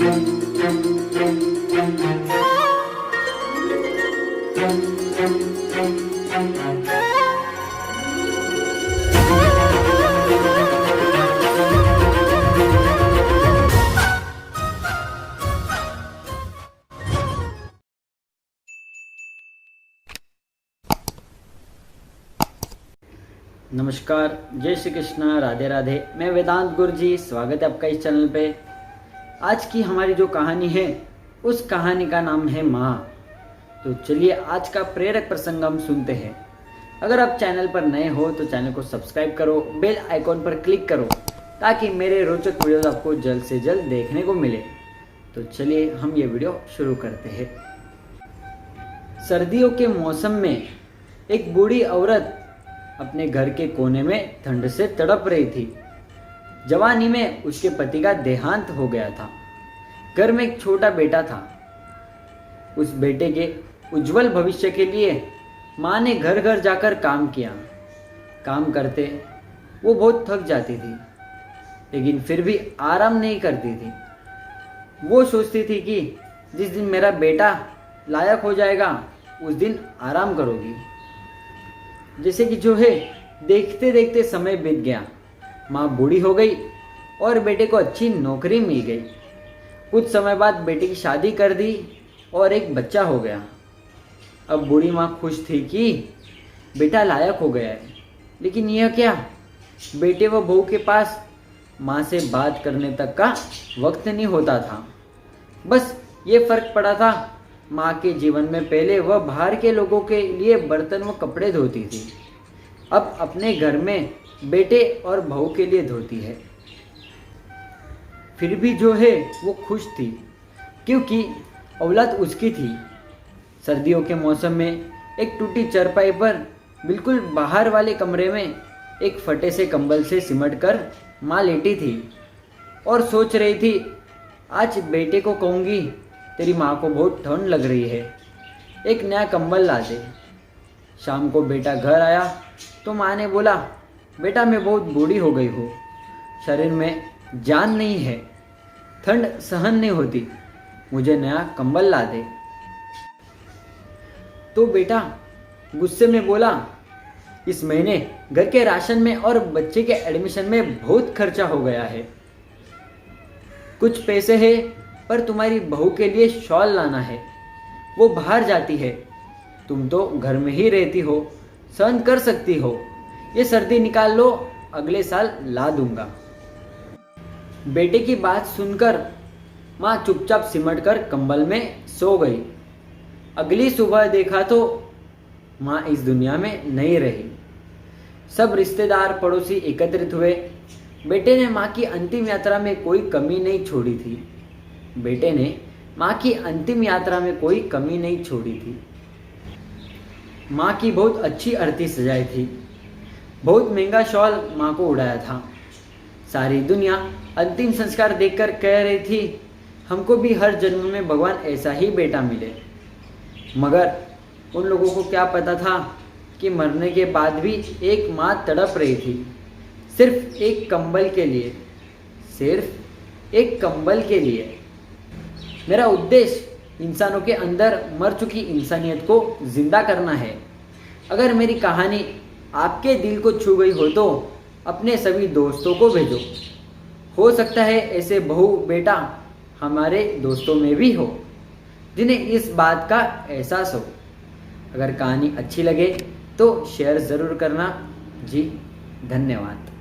नमस्कार, जय श्री कृष्ण, राधे राधे। मैं वेदांत गुरु जी, स्वागत है आपका इस चैनल पे। आज की हमारी जो कहानी है उस कहानी का नाम है माँ। तो चलिए आज का प्रेरक प्रसंग हम सुनते हैं। अगर आप चैनल पर नए हो तो चैनल को सब्सक्राइब करो, बेल आइकॉन पर क्लिक करो ताकि मेरे रोचक वीडियोस आपको जल्द से जल्द देखने को मिले। तो चलिए हम ये वीडियो शुरू करते हैं। सर्दियों के मौसम में एक बूढ़ी औरत अपने घर के कोने में ठंड से तड़प रही थी। जवानी में उसके पति का देहांत हो गया था। घर में एक छोटा बेटा था। उस बेटे के उज्जवल भविष्य के लिए माँ ने घर घर जाकर काम किया। काम करते वो बहुत थक जाती थी, लेकिन फिर भी आराम नहीं करती थी। वो सोचती थी कि जिस दिन मेरा बेटा लायक हो जाएगा उस दिन आराम करूँगी। जैसे कि जो है देखते देखते समय बीत गया। माँ बूढ़ी हो गई और बेटे को अच्छी नौकरी मिल गई। कुछ समय बाद बेटे की शादी कर दी और एक बच्चा हो गया। अब बूढ़ी माँ खुश थी कि बेटा लायक हो गया है, लेकिन यह क्या, बेटे व बहू के पास माँ से बात करने तक का वक्त नहीं होता था। बस ये फर्क पड़ा था, माँ के जीवन में पहले वह बाहर के लोगों के लिए बर्तन व कपड़े धोती थी, अब अपने घर में बेटे और बहू के लिए धोती है। फिर भी जो है वो खुश थी क्योंकि औलाद उसकी थी। सर्दियों के मौसम में एक टूटी चारपाई पर बिल्कुल बाहर वाले कमरे में एक फटे से कंबल से सिमट कर माँ लेटी थी और सोच रही थी, आज बेटे को कहूँगी तेरी माँ को बहुत ठंड लग रही है, एक नया कंबल ला दे। शाम को बेटा घर आया तो माँ ने बोला, बेटा मैं बहुत बूढ़ी हो गई हूँ, शरीर में जान नहीं है, ठंड सहन नहीं होती, मुझे नया कंबल ला दे। तो बेटा गुस्से में बोला, इस महीने घर के राशन में और बच्चे के एडमिशन में बहुत खर्चा हो गया है। कुछ पैसे है पर तुम्हारी बहू के लिए शॉल लाना है, वो बाहर जाती है, तुम तो घर में ही रहती हो, सहन कर सकती हो, ये सर्दी निकाल लो, अगले साल ला दूंगा। बेटे की बात सुनकर माँ चुपचाप सिमट कर कंबल में सो गई। अगली सुबह देखा तो माँ इस दुनिया में नहीं रही। सब रिश्तेदार पड़ोसी एकत्रित हुए। बेटे ने माँ की अंतिम यात्रा में कोई कमी नहीं छोड़ी थी। बेटे ने माँ की अंतिम यात्रा में कोई कमी नहीं छोड़ी थी। माँ की बहुत अच्छी अर्थी सजाई थी, बहुत महंगा शॉल माँ को उड़ाया था। सारी दुनिया अंतिम संस्कार देखकर कह रही थी, हमको भी हर जन्म में भगवान ऐसा ही बेटा मिले। मगर उन लोगों को क्या पता था कि मरने के बाद भी एक माँ तड़प रही थी, सिर्फ एक कंबल के लिए, सिर्फ एक कंबल के लिए। मेरा उद्देश्य इंसानों के अंदर मर चुकी इंसानियत को जिंदा करना है। अगर मेरी कहानी आपके दिल को छू गई हो तो अपने सभी दोस्तों को भेजो। हो सकता है ऐसे बहू बेटा हमारे दोस्तों में भी हो जिन्हें इस बात का एहसास हो। अगर कहानी अच्छी लगे तो शेयर ज़रूर करना। जी धन्यवाद।